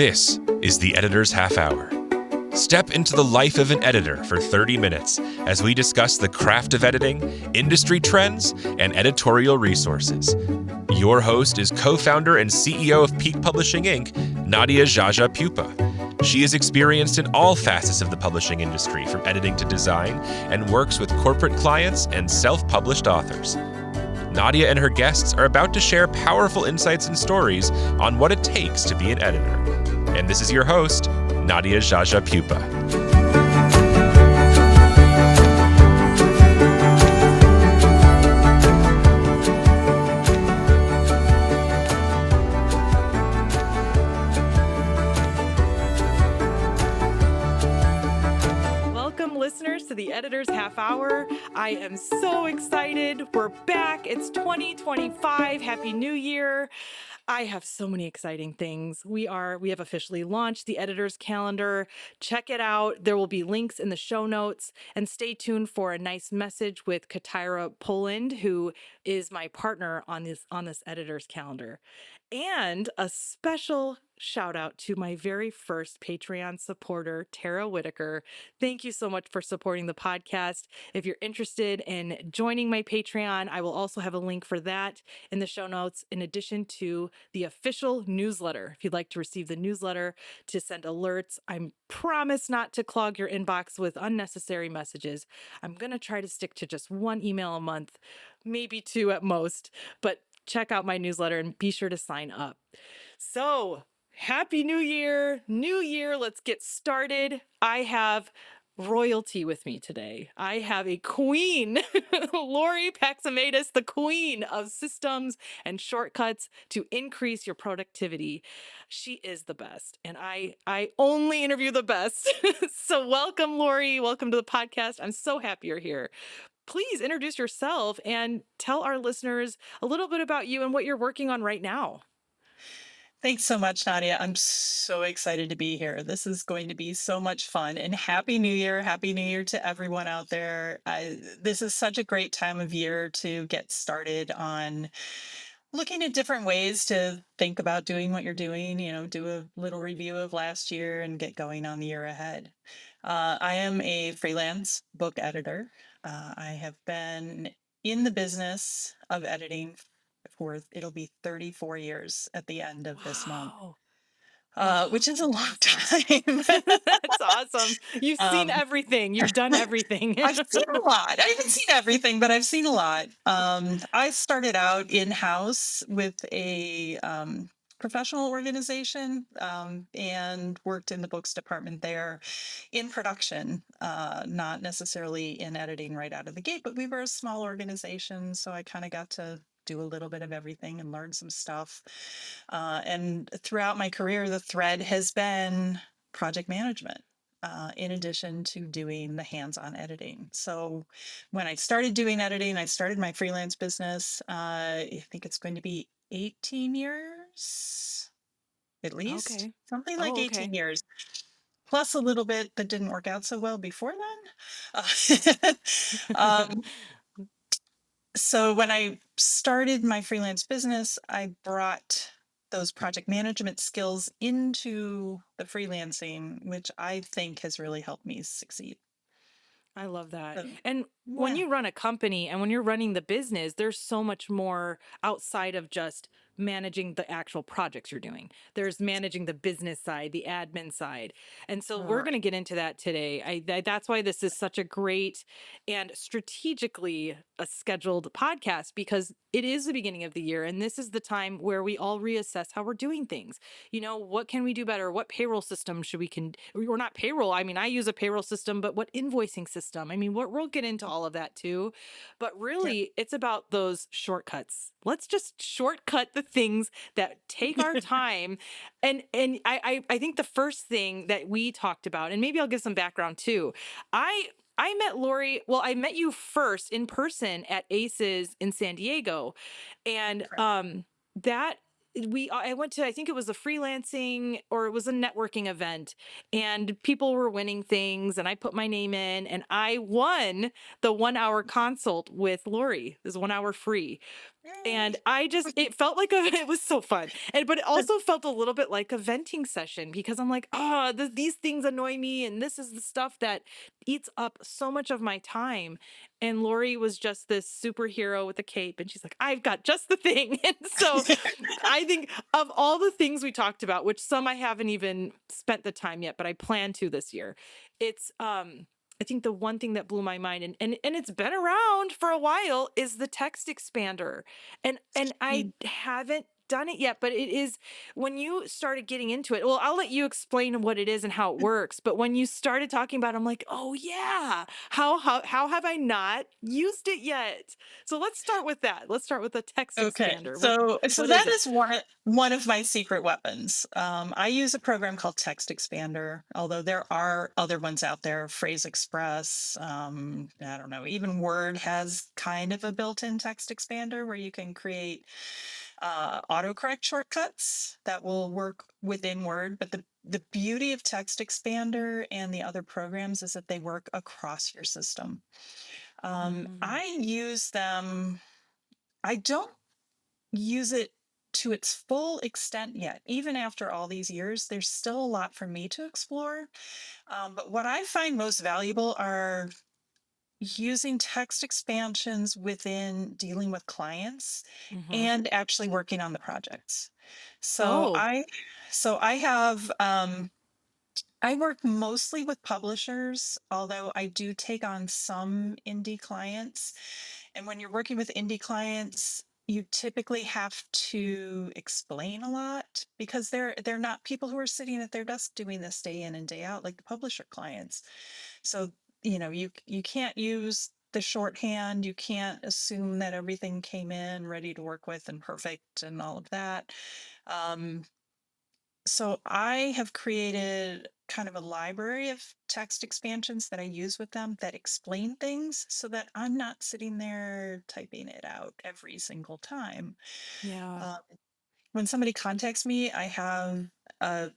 This is the Editor's Half Hour. Step into the life of an editor for 30 minutes as we discuss the craft of editing, industry trends, and editorial resources. Your host is co-founder and CEO of Peak Publishing Inc., Nadia Jaja Pupa. She is experienced in all facets of the publishing industry, from editing to design, and works with corporate clients and self-published authors. Nadia and her guests are about to share powerful insights and stories on what it takes to be an editor. And this is your host, Nadia Jaja Pupa. Welcome, listeners, to the Editor's Half Hour. I am so excited. We're back. It's 2025. Happy New Year. I have so many exciting things. We have officially launched the Editor's Calendar. Check it out. There will be links in the show notes, and stay tuned for a nice message with Katira Poland, who is my partner on this Editor's Calendar. And a special shout out to my very first Patreon supporter, Tara Whitaker. Thank you so much for supporting the podcast. If you're interested in joining my Patreon, I will also have a link for that in the show notes, in addition to the official newsletter. If you'd like to receive the newsletter to send alerts, I promise not to clog your inbox with unnecessary messages. I'm going to try to stick to just one email a month, maybe two at most, but check out my newsletter and be sure to sign up. So, Happy New Year. New Year, let's get started. I have royalty with me today. I have a queen, Lori Paximadis, the queen of systems and shortcuts to increase your productivity. She is the best, and I only interview the best. So welcome, Lori. Welcome to the podcast. I'm so happy you're here. Please introduce yourself and tell our listeners a little bit about you and what you're working on right now. Thanks so much, Nadia. I'm so excited to be here. This is going to be so much fun. And Happy New Year. Happy New Year to everyone out there. This is such a great time of year to get started on looking at different ways to think about doing what you're doing, do a little review of last year and get going on the year ahead. I am a freelance book editor. I have been in the business of editing for, it'll be 34 years at the end of this month, which is a long time. That's awesome. You've seen everything. You've done everything. I've seen a lot. I haven't seen everything, but I've seen a lot. I started out in-house with a professional organization and worked in the books department there in production, not necessarily in editing right out of the gate, but we were a small organization, so I kind of got to do a little bit of everything and learn some stuff. And throughout my career, the thread has been project management. In addition to doing the hands-on editing. So when I started doing editing, I started my freelance business. I think it's going to be 18 years, at least. Okay. Something like okay. 18 years. Plus a little bit that didn't work out so well before then. So when I started my freelance business, I brought those project management skills into the freelancing, which I think has really helped me succeed. I love that. So, And when yeah. you run a company and when you're running the business, there's so much more outside of just managing the actual projects you're doing. There's managing the business side, the admin side. And so we're going to get into that today. That's why this is such a great and strategically a scheduled podcast, because it is the beginning of the year. And this is the time where we all reassess how we're doing things. What can we do better? What payroll system should we or not payroll. I mean, I use a payroll system, but what invoicing system? I mean, we'll get into all of that too. But really, it's about those shortcuts. Let's just shortcut the things that take our time. And I think the first thing that we talked about, and maybe I'll give some background too. I met Lori. Well, I met you first in person at ACES in San Diego, and that I went to, I think it was a freelancing or it was a networking event, and people were winning things, and I put my name in and I won the 1 hour consult with Lori. It was 1 hour free. Yay. And it felt like it was so fun. But it also felt a little bit like a venting session, because I'm like, oh, these things annoy me. And this is the stuff that eats up so much of my time. And Lori was just this superhero with a cape. And she's like, I've got just the thing. And so I think of all the things we talked about, which some I haven't even spent the time yet, but I plan to this year. It's, I think the one thing that blew my mind, and it's been around for a while, is the text expander. And I haven't done it yet, but it is, when you started getting into it, well, I'll let you explain what it is and how it works, but when you started talking about it, I'm like, oh yeah, how have I not used it yet? So let's start with that. Let's start with the text Okay, expander. so What is that it? is one of my secret weapons. I use a program called Text Expander, although there are other ones out there, Phrase Express. I don't know, even Word has kind of a built-in text expander where you can create autocorrect shortcuts that will work within Word. But the beauty of Text Expander and the other programs is that they work across your system. Mm, I use them. I don't use it to its full extent yet. Even after all these years, there's still a lot for me to explore. But what I find most valuable are using text expansions within dealing with clients mm-hmm. and actually working on the projects. So Oh, I so I have I work mostly with publishers, although I do take on some indie clients. And when you're working with indie clients, you typically have to explain a lot because they're not people who are sitting at their desk doing this day in and day out like the publisher clients. So, you can't use the shorthand, you can't assume that everything came in ready to work with and perfect and all of that. Um, so I have created kind of a library of text expansions that I use with them that explain things so that I'm not sitting there typing it out every single time. yeah. Uh, when somebody contacts me, I have a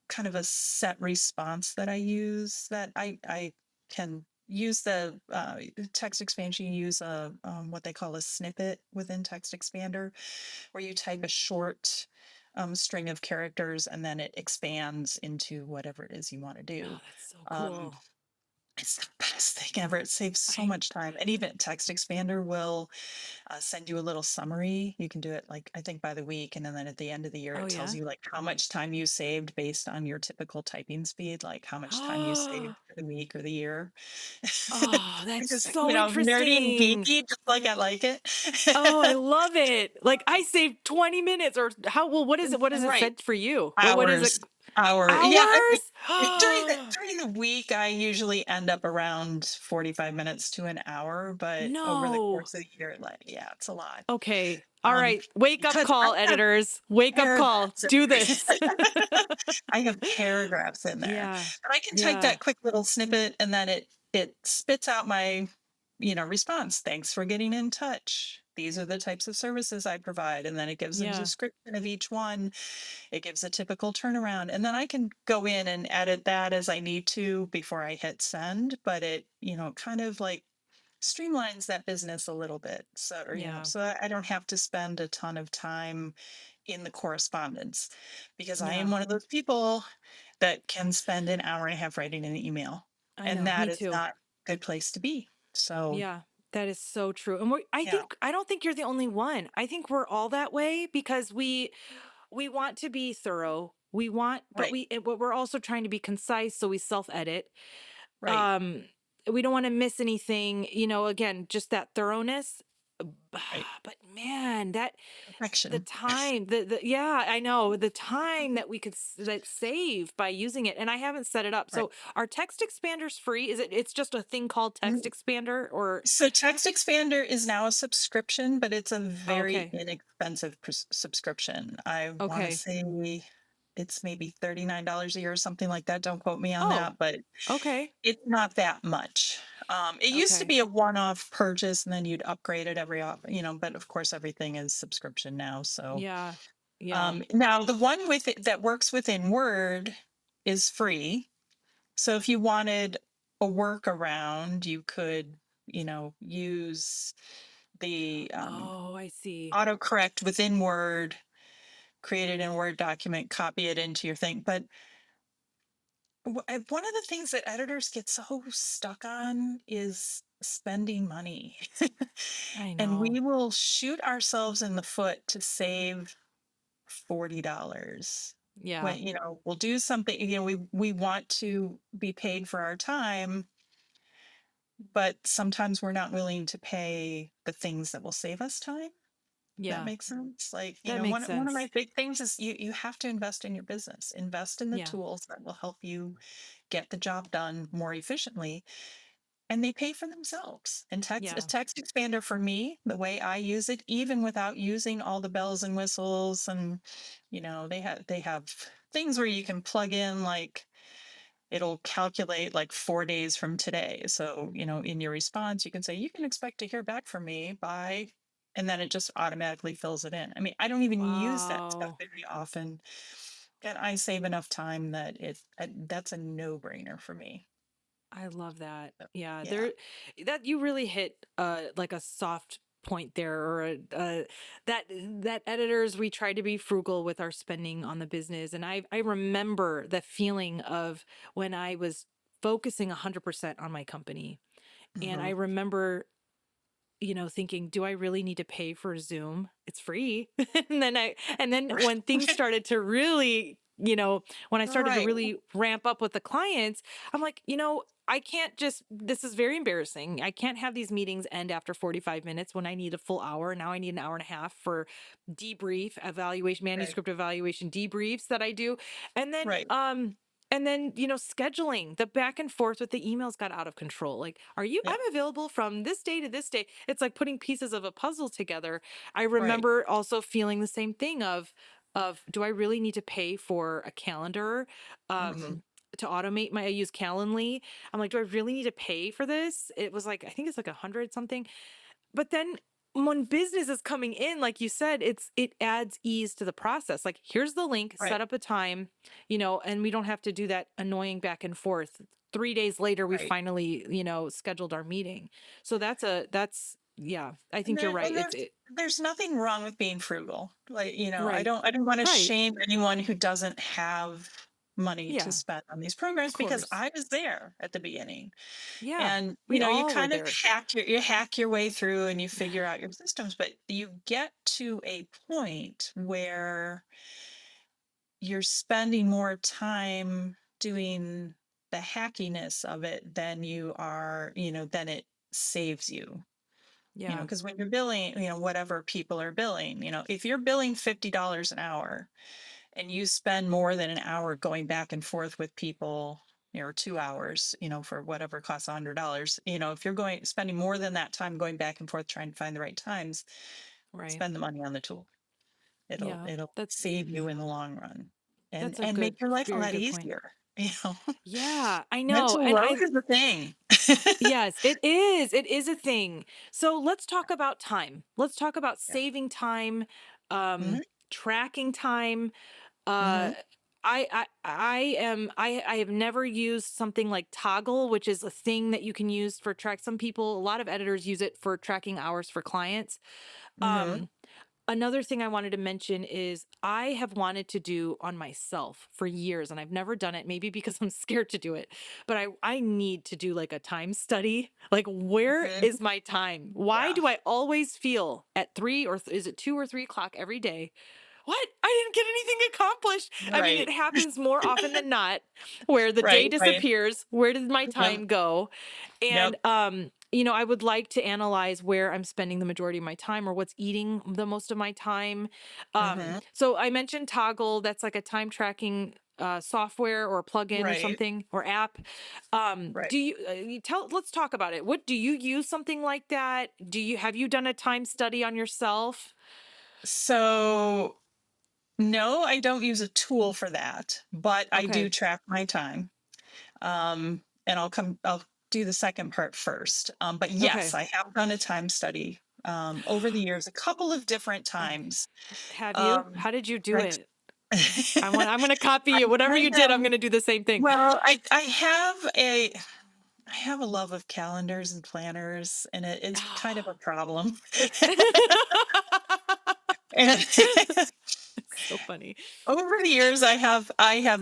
kind of a set response that I use that I can use the text expansion, use a what they call a snippet within Text Expander, where you type a short string of characters and then it expands into whatever it is you want to Oh, do. that's so Um, cool. it's the best thing ever. It saves so I much time. And even Text Expander will send you a little summary. You can do it like I think by the week, and then at the end of the year, Oh it tells yeah. you like how much time you saved based on your typical typing speed, like how much time you saved for the week or the year. Oh, that's Because so nerdy and interesting. geeky, just like I like it. Oh, I love it. Like I saved 20 minutes, or how, well, what is it? What is it Right. said for you? What is it? Hours. Yeah, Hours? during the week, I usually end up around 45 minutes to an hour, but over the No. course of the year, like, yeah, it's a lot. Okay. All Um, right. Wake up because I call, have editors. Wake up call. paragraphs. Do this. I have paragraphs in there, Yeah. but I can type Yeah. that quick little snippet and then it spits out my, response. Thanks for getting in touch. These are the types of services I provide. And then it gives a Yeah. description of each one. It gives a typical turnaround. And then I can go in and edit that as I need to before I hit send. But it, kind of like streamlines that business a little bit. So, Yeah. so I don't have to spend a ton of time in the correspondence because I am Yeah. one of those people that can spend an hour and a half writing an email. I And know. Me that is too. not a good place to be. So, Yeah, that is so true. And yeah, I don't think you're the only one. I think we're all that way because we want to be thorough. We want, right, but we're also trying to be concise, so we self-edit. right, Um, we don't want to miss anything, again, just that thoroughness. right. But man, the Perfection. time, yeah, I know the time that we could that save by using it. And I haven't set it up. Right. So are text expanders free? It's just a thing called text expander, or So Text Expander is now a subscription, but it's a oh, very okay. inexpensive subscription. I want to Okay. say it's maybe $39 a year or something like that. Don't quote me on Oh, that, but okay. it's not that much. It used to Okay. be a one-off purchase and then you'd upgrade it but of course everything is subscription now. So Yeah. Yeah. Now the one with it that works within Word is free. So if you wanted a workaround, you could, use the Oh, I see. autocorrect within Word, create it in a Word document, copy it into your thing. But one of the things that editors get so stuck on is spending money. I And know. we will shoot ourselves in the foot to save $40 Yeah. when, we'll do something, we want to be paid for our time, but sometimes we're not willing to pay the things that will save us time. That Yeah. makes sense. Like, That one makes one of my sense. big things is you have to invest in your business, invest in the Yeah. tools that will help you get the job done more efficiently, and they pay for themselves. And a Yeah. text expander for me, the way I use it, even without using all the bells and whistles, and they have things where you can plug in, like it'll calculate like 4 days from today. So, in your response, you can say, you can expect to hear back from me by, and then it just automatically fills it in. I mean, I don't even use that stuff Wow. very often. And I save enough time that that's a no brainer for me. I love that. So, Yeah, yeah. that you really hit like a soft point there, or that editors, we try to be frugal with our spending on the business. And I remember the feeling of when I was focusing 100% on my company. And I Hmm. remember, thinking, do I really need to pay for Zoom? It's free. And then when things started to really, when I started to Right. really ramp up with the clients, I'm like, I can't just, this is very embarrassing. I can't have these meetings end after 45 minutes when I need a full hour. Now I need an hour and a half for debrief, evaluation, Right. manuscript evaluation debriefs that I do. And then, Right. scheduling the back and forth with the emails got out of control. Like, Yeah. I'm available from this day to this day. It's like putting pieces of a puzzle together. I Right. remember also feeling the same thing of do I really need to pay for a calendar? Hmm. To automate I use Calendly. I'm like, do I really need to pay for this? It was like, I think it's like 100 something. But then when business is coming in, like you said, it adds ease to the process. Like, here's the link, set Right. up a time, and we don't have to do that annoying back and forth. 3 days later, we Right. finally, scheduled our meeting. So that's yeah, I And think you're right. there's nothing wrong with being frugal. Like, I Right. don't want to Right. shame anyone who doesn't have money to Yeah, spend on these of programs, because course. I was there at the beginning. Yeah. And We you all were kind of there. hack your way through and you figure out your systems, but you get to a point where you're spending more time doing the hackiness of it than you are, than it saves you. Yeah. Because when you're billing, whatever people are billing, if you're billing $50 an hour and you spend more than an hour going back and forth with people, or 2 hours, for whatever costs $100, if you're spending more than that time going back and forth trying to find the right times, Right. spend the money on the tool. It'll Yeah. it'll That's save you in the long run, and that's a and good, make your life a very lot good point. easier. You know, Yeah, I know. mental And load is a thing. yes, it is. It is a thing. So let's talk about time. Let's talk about Yeah. saving time, Hmm. tracking time. Uh, Hmm. I have never used something like Toggle, which is a thing that you can use for track. Some people, a lot of editors use it for tracking hours for clients. Hmm. Um, Another thing I wanted to mention is I have wanted to do on myself for years and I've never done it, maybe because I'm scared to do it, but I need to do like a time study. Like, where Hmm. is my time? Why Yeah. do I always feel at is it 2 or 3 o'clock every day? What? I didn't get anything accomplished. I mean, Right. it happens more often than not where the day Right. Right. disappears. Where did my Yep. time go? Yep. And I would like to analyze where I'm spending the majority of my time or what's eating the most of my time. Hmm. So I mentioned Toggle, that's like a time tracking software or plugin or Right. something or app. Right. Do let's talk about it. What do you use something like that? Have you done a time study on yourself? So no, I don't use a tool for that, but I do Okay. track my time. And I'll do the second part first. But yes, Okay. I have done a time study over the years, a couple of different times. Have you? Um, How did you do right. it? I'm gonna copy I you. Whatever you kind did, I'm of gonna do the same thing. well, I have a love of calendars and planners, and it's kind of a problem. And It's so funny. over the years, I have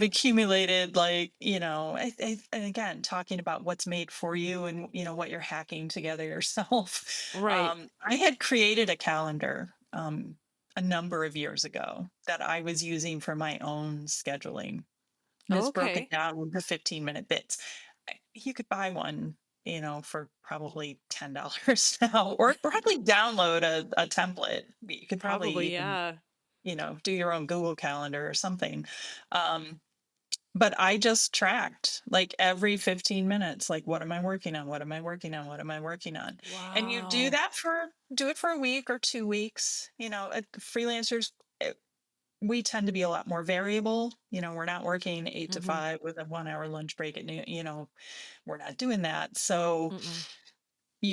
accumulated, like, and again, talking about what's made for you and what you're hacking together yourself. Right. I had created a calendar a number of years ago that I was using for my own scheduling. And it's broken Okay. down into 15-minute bits. You could buy one, for probably $10 now, or probably download a template. You could probably Probably, even, yeah. do your own Google Calendar or something. Um, but I just tracked like every 15 minutes, like, what am I working on? What am I working on? What am I working on? And you Wow. do it for a week or 2 weeks. Freelancers, we tend to be a lot more variable. We're not working 8 to Mm-hmm. 5 with a 1 hour lunch break at noon. We're not doing that. So Mm-mm.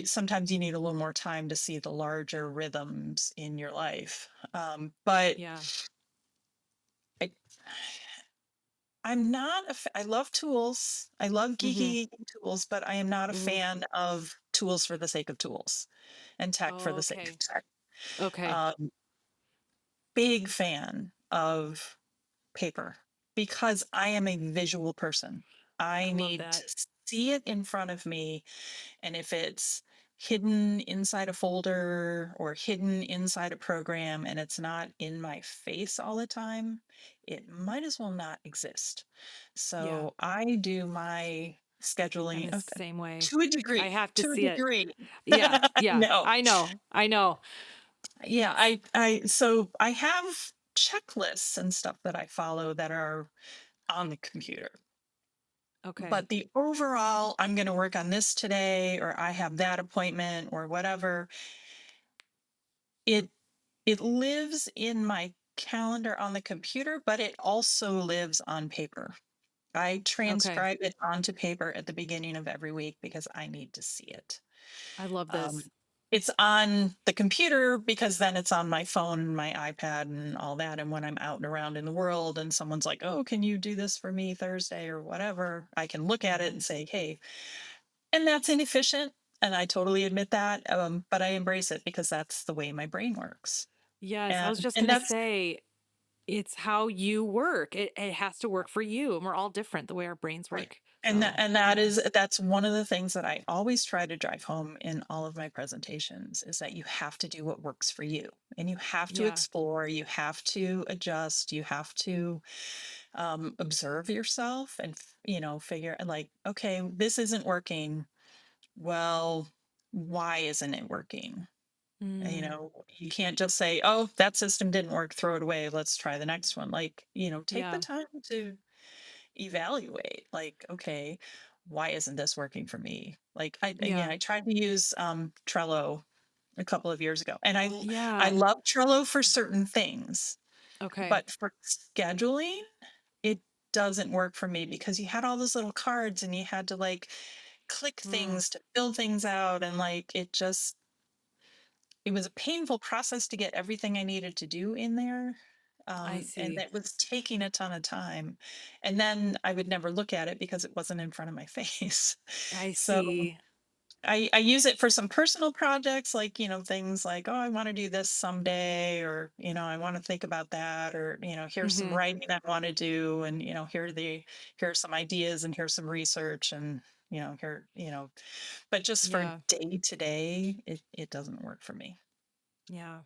sometimes you need a little more time to see the larger rhythms in your life. But Yeah. I, I'm not, I love tools. I love Mm-hmm. geeky tools, but I am not a Mm-hmm. fan of tools for the sake of tools and tech for the sake of Okay. tech. Okay. Um, Big fan of paper because I am a visual person. I I love need that. to see it in front of me. And if it's hidden inside a folder or hidden inside a program and it's not in my face all the time, it might as well not exist. Yeah. So I do my I'm scheduling the same way. to a I degree, have to to a see it. degree. Yeah. Yeah. No. I know. I know. Yeah, It's so I have checklists and stuff that I follow that are on the computer. okay. But the overall, I'm going to work on this today, or I have that appointment, or whatever, it it lives in my calendar on the computer, but it also lives on paper. I Okay. transcribe it onto paper at the beginning of every week because I need to see it. I love Um, this. it's on the computer because then it's on my phone and my iPad and all that. And when I'm out and around in the world and someone's like, "Oh, can you do this for me Thursday or whatever?" I can look at it Mm-hmm. and say, "Hey," and that's inefficient. And I totally admit that. But I embrace it because that's the way my brain works. Yes. I And, was just and gonna that's say it's how you work. It has to work for you. And we're all different the way our brains right. work. And that, So and that is that's one of the things that I always try to drive home in all of my presentations is that you have to do what works for you, and you have to yeah. explore, you have to adjust, you have to observe yourself and figure like, okay, this isn't working. Well, why isn't it working? Mm, You can't just say, oh, that system didn't work, throw it away, let's try the next one. Like, take the yeah. time to evaluate, like, okay, why isn't this working for me? Like, Yeah. I tried to use Trello a couple of years ago, and I Yeah. love Trello for certain things, Okay. but for scheduling, it doesn't work for me because you had all those little cards and you had to, like, click Mm, things to fill things out, and like it was a painful process to get everything I needed to do in there. I And see. that was taking a ton of time. And then I would never look at it because it wasn't in front of my face. I So see. I use it for some personal projects, like, things like, oh, I want to do this someday, or, I want to think about that, or, here's some Mm-hmm. writing I want to do. And, here are some ideas, and here's some research, and, but just for Yeah. day to day, it doesn't work for me. Yeah.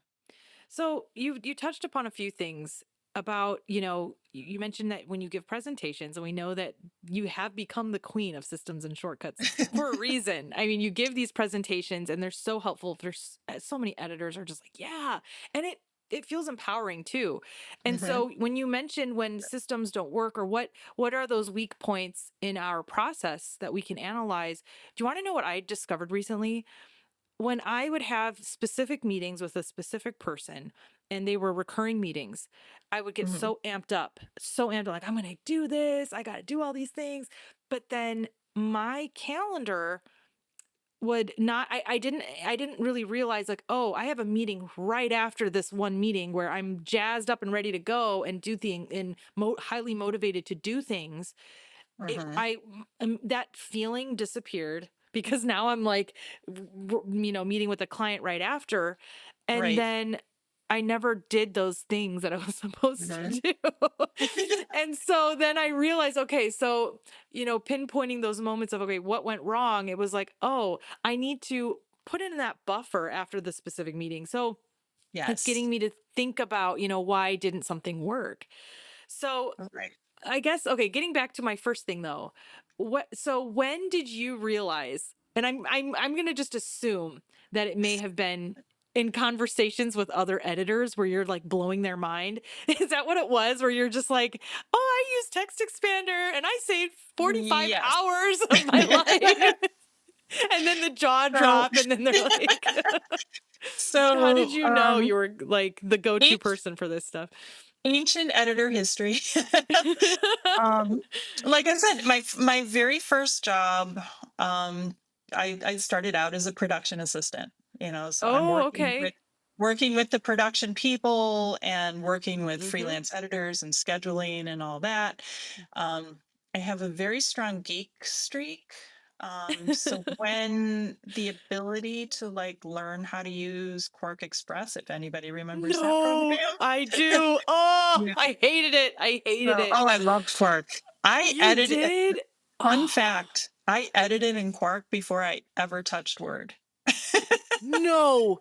So you touched upon a few things about, you mentioned that when you give presentations, and we know that you have become the queen of systems and shortcuts for a reason. I mean, you give these presentations and they're so helpful. There's so many editors are just like, yeah. And it feels empowering too. And Mhm. so when you mention when systems don't work, or what are those weak points in our process that we can analyze? Do you want to know what I discovered recently? When I would have specific meetings with a specific person and they were recurring meetings, I would get Mhm. so amped up, like, I'm going to do this, I got to do all these things. But then my calendar would not, I didn't really realize like, oh, I have a meeting right after this one meeting where I'm jazzed up and ready to go and do things and highly motivated to do things. Hmm. That feeling disappeared because now I'm like, meeting with a client right after. And Right. then I never did those things that I was supposed to Hmm. do. And so then I realized, okay, so, pinpointing those moments of, okay, what went wrong? It was like, oh, I need to put in that buffer after the specific meeting. So it's Yes. getting me to think about, why didn't something work? So Right. I guess, okay, getting back to my first thing though, so when did you realize, and I'm going to just assume that it may have been in conversations with other editors where you're like blowing their mind. Is that what it was? Where you're just like, oh, I use text expander and I saved 45 Yes. hours of my life. And then the jaw So, drop and then they're like, how did so you know you were like the go-to an- person for this stuff? ancient editor history. um, like I said, my very first job, I started out as a production assistant. So I'm Oh, okay. working with the production people and working with Mm-hmm. freelance editors and scheduling and all that. Um, I have a very strong geek streak. So when the ability to like learn how to use Quark Express, if anybody remembers that No, program. I do. Oh, Yeah. I hated it. I hated So, it. oh, I love Quark. I You edited, did? fun Oh, fact, I edited in Quark before I ever touched Word. no.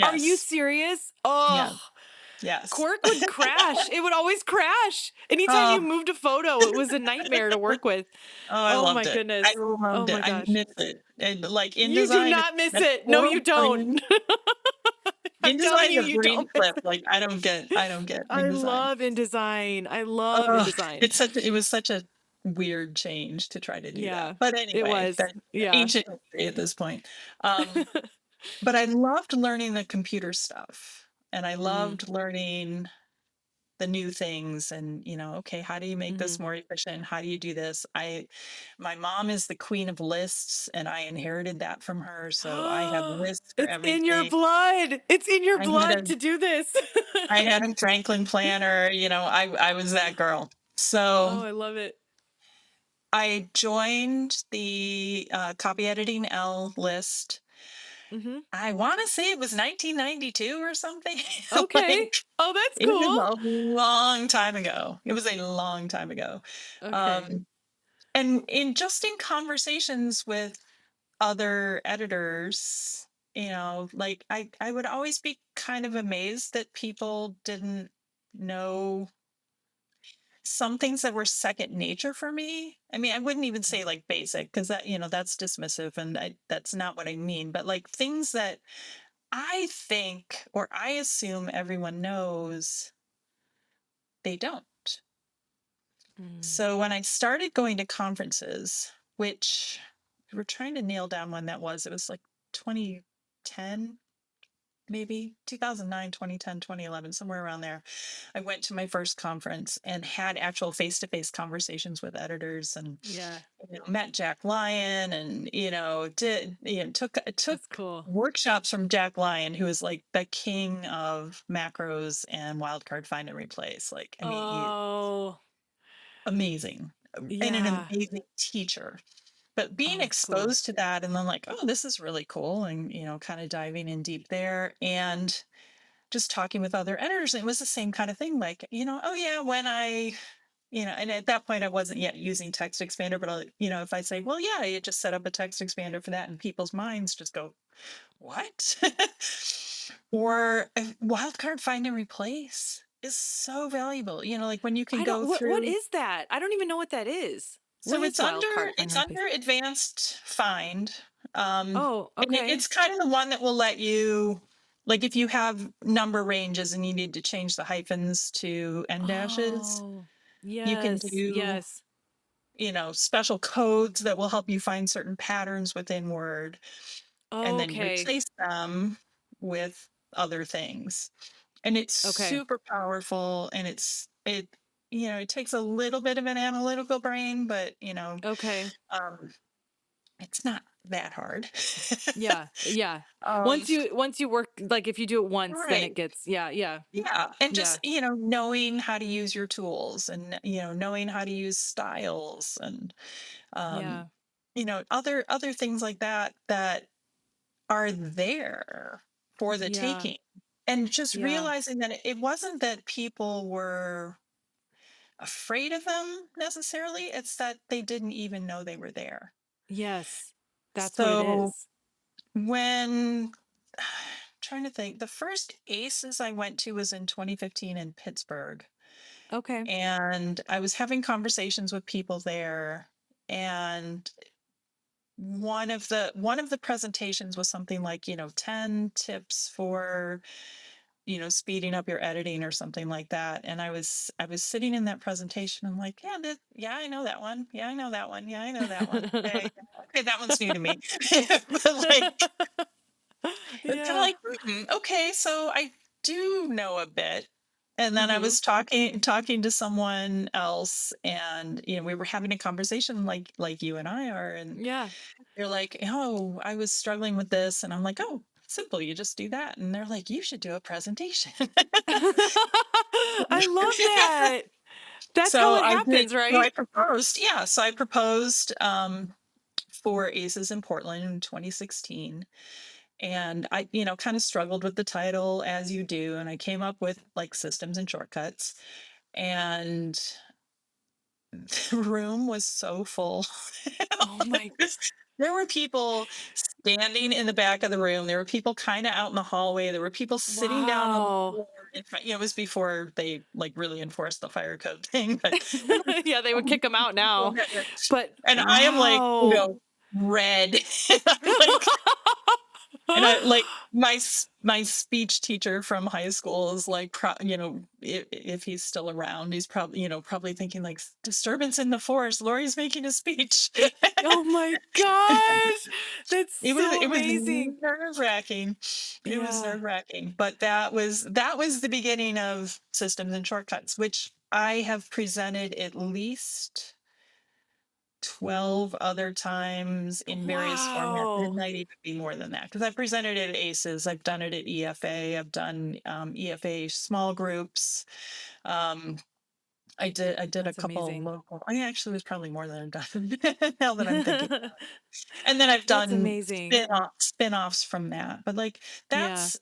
Are you Yes. serious? Yeah. Oh, Yes. Quark would crash. It would always crash. Anytime you Oh, moved a photo, it was a nightmare to work with. oh, I Oh my loved it. I goodness. Oh loved it. my I gosh. miss it. And like You do not miss That it. No, you horrible don't. green I'm telling InDesign, you, the you green don't miss clip. Like I don't get I InDesign. love InDesign. I love Oh, InDesign. it was such a weird change to try to do that. Yeah, But it anyway, was. that Yeah. ancient history at this point. Um, but I loved learning the computer stuff, and I Mm-hmm. loved learning the new things and okay, how do you make Mm-hmm. this more efficient? How do you do this? My mom is the queen of lists, and I inherited that from her, so I have lists for It's in your everything. blood. It's in your I had blood a to do this. I had a Franklin planner, I was that girl. So Oh, I love it. I joined the copy editing L list. Hmm. I want to say it was 1992 or something. Okay. Like, Oh, that's it was cool. a long time ago. It was a long time ago. Okay. Um, and in conversations with other editors, like I would always be kind of amazed that people didn't know some things that were second nature for me. I mean, I wouldn't even say like basic because that's dismissive, and that's not what I mean, but like things that I think or I assume everyone knows, they don't. Mm. So when I started going to conferences, which we're trying to nail down when that was, it was like 2010, maybe 2009, 2010, 2011, somewhere around there. I went to my first conference and had actual face-to-face conversations with editors, and Yeah, met Jack Lyon, and took that's cool. workshops from Jack Lyon, who is like the king of macros and wildcard find and replace. Like, I mean, he's Oh, amazing, and an yeah. amazing teacher. But being Oh, that's cool. exposed to that, and then like, oh, this is really cool, and kind of diving in deep there, and just talking with other editors, it was the same kind of thing. Like, oh yeah, when and at that point I wasn't yet using text expander, but if I say, well, yeah, you just set up a text expander for that, and people's minds just go, what? Or wildcard find and replace is so valuable. Like when you can I don't, go what through. is that? I don't even know what that is. What So is wild card find it's and replace? under advanced find. Oh, And okay. it's kind of the one that will let you, like, if you have number ranges and you need to change the hyphens to end dashes, Oh, you can yes, do, yes. special codes that will help you find certain patterns within Word, and then Okay, replace them with other things. And it's okay, super powerful, and it takes a little bit of an analytical brain, but okay. um, it's not that hard. Yeah. Yeah. um, Once you work, like if you do it once, then right. it gets, yeah, yeah, Yeah. And just, yeah, knowing how to use your tools and, knowing how to use styles and, um, yeah, other things like that that are there for the yeah, taking. And just yeah. realizing that it wasn't that people were afraid of them necessarily, it's that they didn't even know they were there. Yes. That's what it So is. when trying to think, the first ACEs I went to was in 2015 in Pittsburgh. Okay. And I was having conversations with people there. And one of the presentations was something like, 10 tips for, speeding up your editing or something like that. And I was sitting in that presentation. I'm like, yeah, yeah, I know that one. Yeah, I know that one. Yeah, I know that one. Okay, okay, that one's new to me. But like, it's kind of Yeah. like, okay, so I do know a bit. And then I Mhm. was talking to someone else, and we were having a conversation like you and I are, and Yeah. they're like, "Oh, I was struggling with this," and I'm like, "Oh, simple, you just do that." And they're like, "You should do a presentation." I love that. That's how So it I did. happens, So I right? proposed. Yeah. So I proposed for ACES in Portland in 2016. And I, kind of struggled with the title as you do. And I came up with like systems and shortcuts. And the room was so full. Oh my, There were people standing in the back of the room. There were people kind of out in the hallway. There were people sitting down on the wow. floor. In front, it was before they like really enforced the fire code thing, but there were Yeah, they would kick them out people now. there. But And I am like, wow. red. And I'm like, and I like my speech teacher from high school is like, if he's still around, he's probably, probably thinking like disturbance in the forest. Lori's making a speech. Oh my gosh. That's It was so it was amazing. nerve-wracking. It was Yeah. nerve-wracking, but that was the beginning of Systems and Shortcuts, which I have presented at least 12 other times in various formats. It Wow. might even be more than that because I've presented it at ACES, I've done it at EFA, I've done EFA small groups. Um, I did a That's couple amazing. local. I actually was probably more than a dozen now that I'm thinking. And then I've That's done amazing. spin-offs from that. But like Yeah. that's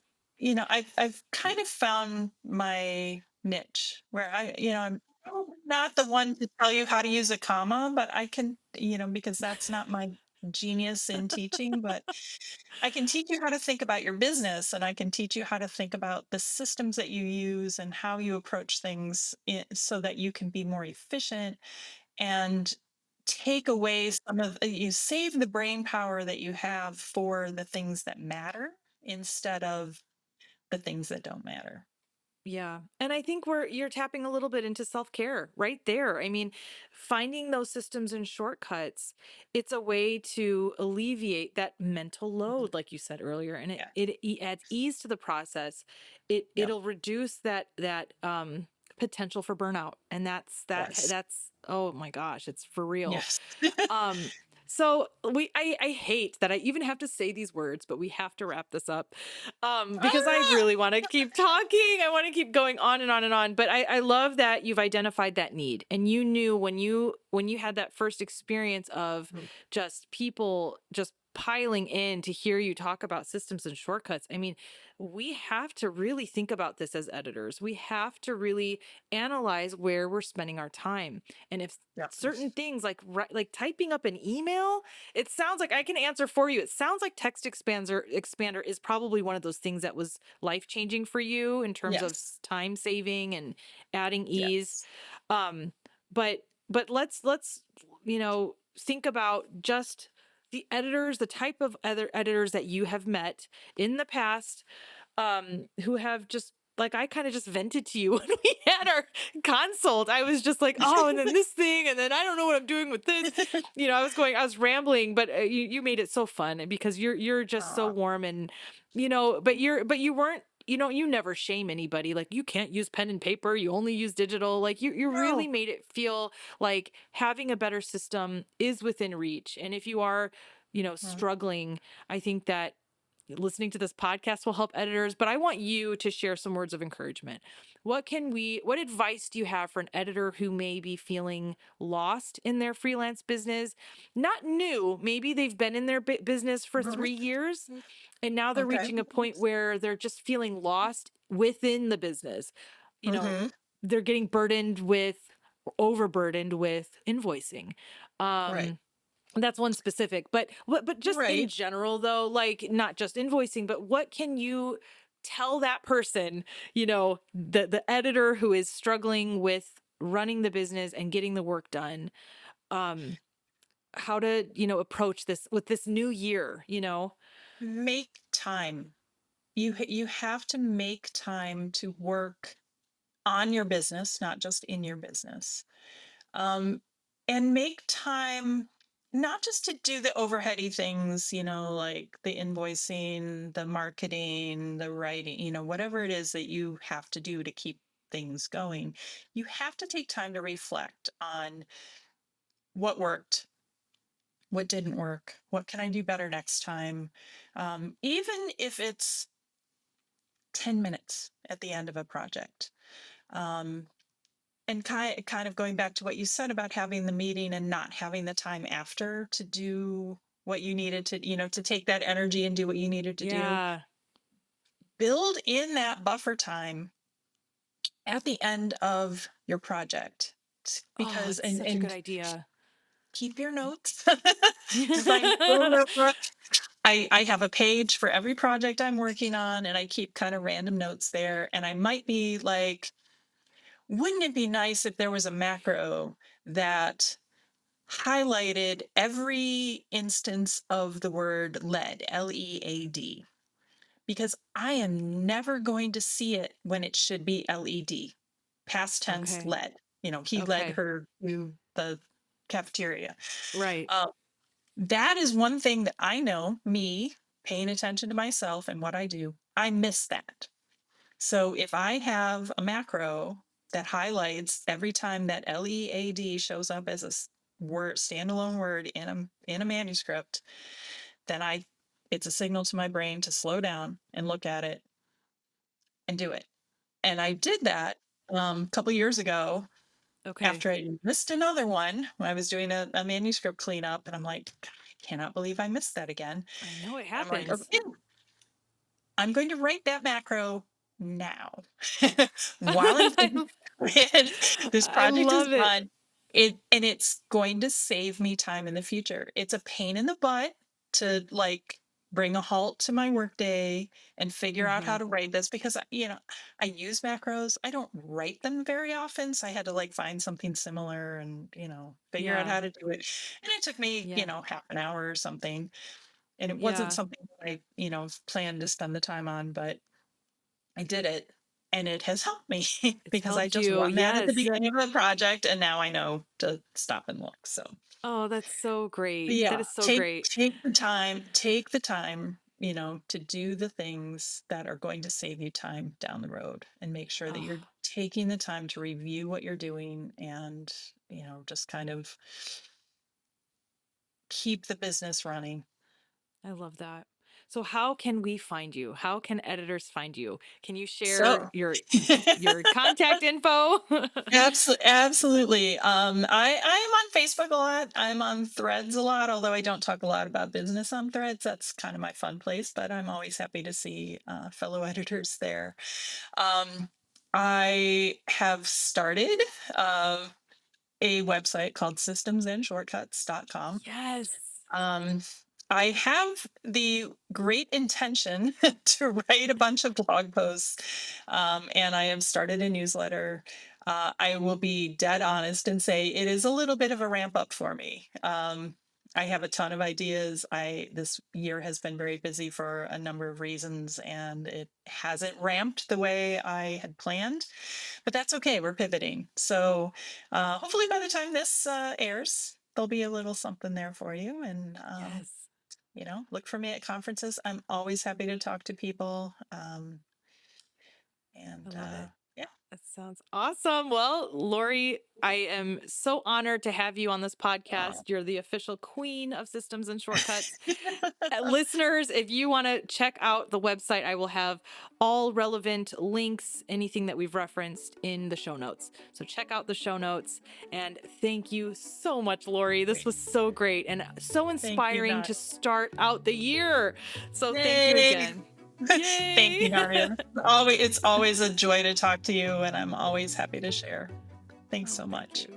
I've kind of found my niche where I'm probably not the one to tell you how to use a comma, but I can, because that's not my genius in teaching, but I can teach you how to think about your business, and I can teach you how to think about the systems that you use and how you approach things so that you can be more efficient and take away you save the brain power that you have for the things that matter instead of the things that don't matter. Yeah. And I think you're tapping a little bit into self-care right there. I mean, finding those systems and shortcuts, it's a way to alleviate that mental Mhm. load, like you said earlier, and it Yeah. it, it adds ease to the process. Yep. It'll reduce that potential for burnout. And Yes. that's oh my gosh, it's for real. Yes. Um, so I hate that I even have to say these words, but we have to wrap this up. Because I Ah! really want to keep talking. I want to keep going on and on and on. But I love that you've identified that need. And you knew when you had that first experience of Mhm. just people just piling in to hear you talk about systems and shortcuts. I mean, we have to really think about this as editors. We have to really analyze where we're spending our time. And if Yep. certain things like typing up an email, it sounds like I can answer for you. It sounds like text expander is probably one of those things that was life-changing for you in terms of Yes. time saving and adding ease. Yes. Um but let's think about just the editors, the type of other editors that you have met in the past, who have just like I kind of just vented to you when we had our consult. I was just like, oh, and then this thing, and then I don't know what I'm doing with this. I was rambling, but you made it so fun because you're just so Aw. warm and but you weren't. You never shame anybody. Like you can't use pen and paper. You only use digital. Like you really No. made it feel like having a better system is within reach. And if you are Mhm. struggling, I think that listening to this podcast will help editors, but I want you to share some words of encouragement. What advice do you have for an editor who may be feeling lost in their freelance business? Not new, maybe they've been in their business for Mhm. 3 years and now they're Okay. reaching a point where they're just feeling lost within the business. You know, Hmm. they're getting overburdened with invoicing. Right. Um, that's one specific, but just in Right. general though, like not just invoicing, but what can you tell that person, the editor who is struggling with running the business and getting the work done, um, how to, approach this with this new year? Make time. You have to make time to work on your business, not just in your business. Um, and make time not just to do the overheady things, like the invoicing, the marketing, the writing, whatever it is that you have to do to keep things going. You have to take time to reflect on what worked, what didn't work, what can I do better next time. Even if it's 10 minutes at the end of a project. Um, and kind of going back to what you said about having the meeting and not having the time after to do what you needed to, to take that energy and do what you needed to do. Yeah. Build in that buffer time at the end of your project Oh, because it's such a good and idea. keep your notes. Find a little notebook. I have a page for every project I'm working on and I keep kind of random notes there. And I might be like, wouldn't it be nice if there was a macro that highlighted every instance of the word lead, LEAD? Because I am never going to see it when it should be LED, past tense Okay. led. He led Okay. her to the cafeteria. Right. Uh, that is one thing that I know, me paying attention to myself and what I do, I miss that. So if I have a macro that highlights every time that LEAD shows up as a word, standalone word in a manuscript, then it's a signal to my brain to slow down and look at it and do it. And I did that a couple years ago Okay. after I missed another one when I was doing a manuscript cleanup, and I'm like, "God, I cannot believe I missed that again." I know it And I'm like, happens. okay, I'm going to write that macro now while I'm I, this I project is love it. done. And it's going to save me time in the future. It's a pain in the butt to like bring a halt to my workday and figure out how Hmm. to write this because I use macros. I don't write them very often, so I had to like find something similar and figure out Yeah. how to do it. And it took me Yeah. half an hour or something, and it wasn't Yeah. something that I planned to spend the time on, but I did it, and it has helped me It's because I helped just you. run that at the Yes. beginning of the project, and now I know to stop and look. So Oh, that's so great. That yeah, is so great. take the time, to do the things that are going to save you time down the road, and make sure that Oh, you're taking the time to review what you're doing and just kind of keep the business running. I love that. So how can we find you? How can editors find you? Can you share So your contact info? Absolutely. I am on Facebook a lot. I'm on Threads a lot, although I don't talk a lot about business on Threads. That's kind of my fun place, but I'm always happy to see fellow editors there. Um, I have started a website called systemsandshortcuts.com. Yes. um, I have the great intention to write a bunch of blog posts, and I have started a newsletter. I will be dead honest and say it is a little bit of a ramp up for me. I have a ton of ideas. This year has been very busy for a number of reasons, and it hasn't ramped the way I had planned, but that's okay. We're pivoting. So hopefully by the time this airs, there'll be a little something there for you. And, Yes. look for me at conferences. I'm always happy to talk to people. I And love it. yeah. Sounds awesome. Well, Lori, I am so honored to have you on this podcast. You're the official queen of systems and shortcuts. Listeners, if you want to check out the website, I will have all relevant links, anything that we've referenced in the show notes. So check out the show notes. And thank you so much, Lori. This was so great and so inspiring to start out the year. So thank you again. Thank you, Nadia. It's always a joy to talk to you, and I'm always happy to share. Thanks so much.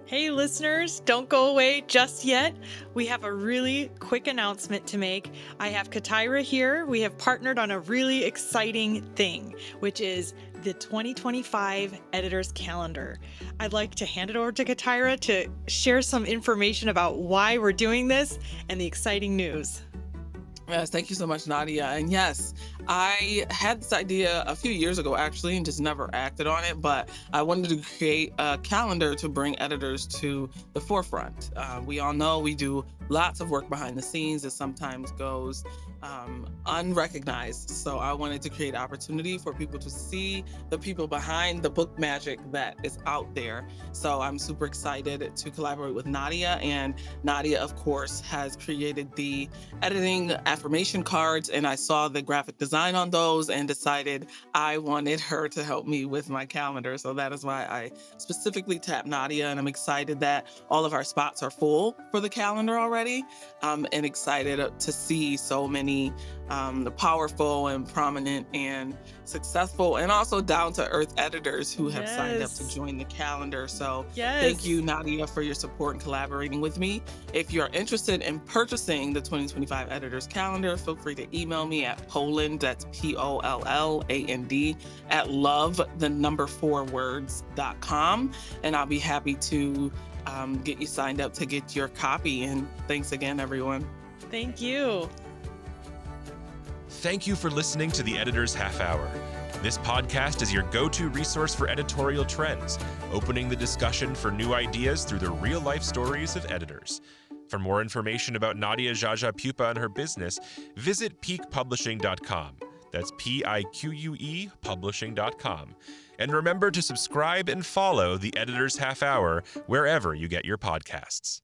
Hey, listeners, don't go away just yet. We have a really quick announcement to make. I have Katira here. We have partnered on a really exciting thing, which is the 2025 Editor's Calendar. I'd like to hand it over to Katira to share some information about why we're doing this and the exciting news. Yes, thank you so much, Nadia. And yes, I had this idea a few years ago, actually, and just never acted on it. But I wanted to create a calendar to bring editors to the forefront. We all know we do lots of work behind the scenes that sometimes goes unrecognized. So I wanted to create opportunity for people to see the people behind the book magic that is out there. So I'm super excited to collaborate with Nadia. And Nadia, of course, has created the editing affirmation cards, and I saw the graphic design on those and decided I wanted her to help me with my calendar. So that is why I specifically tapped Nadia, and I'm excited that all of our spots are full for the calendar already, and excited to see so many powerful and prominent and successful and also down-to-earth editors who have signed up to join the calendar. So thank you, Nadia, for your support and collaborating with me. If you're interested in purchasing the 2025 Editor's Calendar, feel free to email me at Poland, that's POLLAND, at love4words.com, and I'll be happy to get you signed up to get your copy. And thanks again, everyone. Thank you. Thank you for listening to the Editor's Half Hour. This podcast is your go-to resource for editorial trends, opening the discussion for new ideas through the real-life stories of editors. For more information about Nadia Jaja-Pupa and her business, visit peakpublishing.com. That's PIQUE publishing.com. And remember to subscribe and follow the Editor's Half Hour wherever you get your podcasts.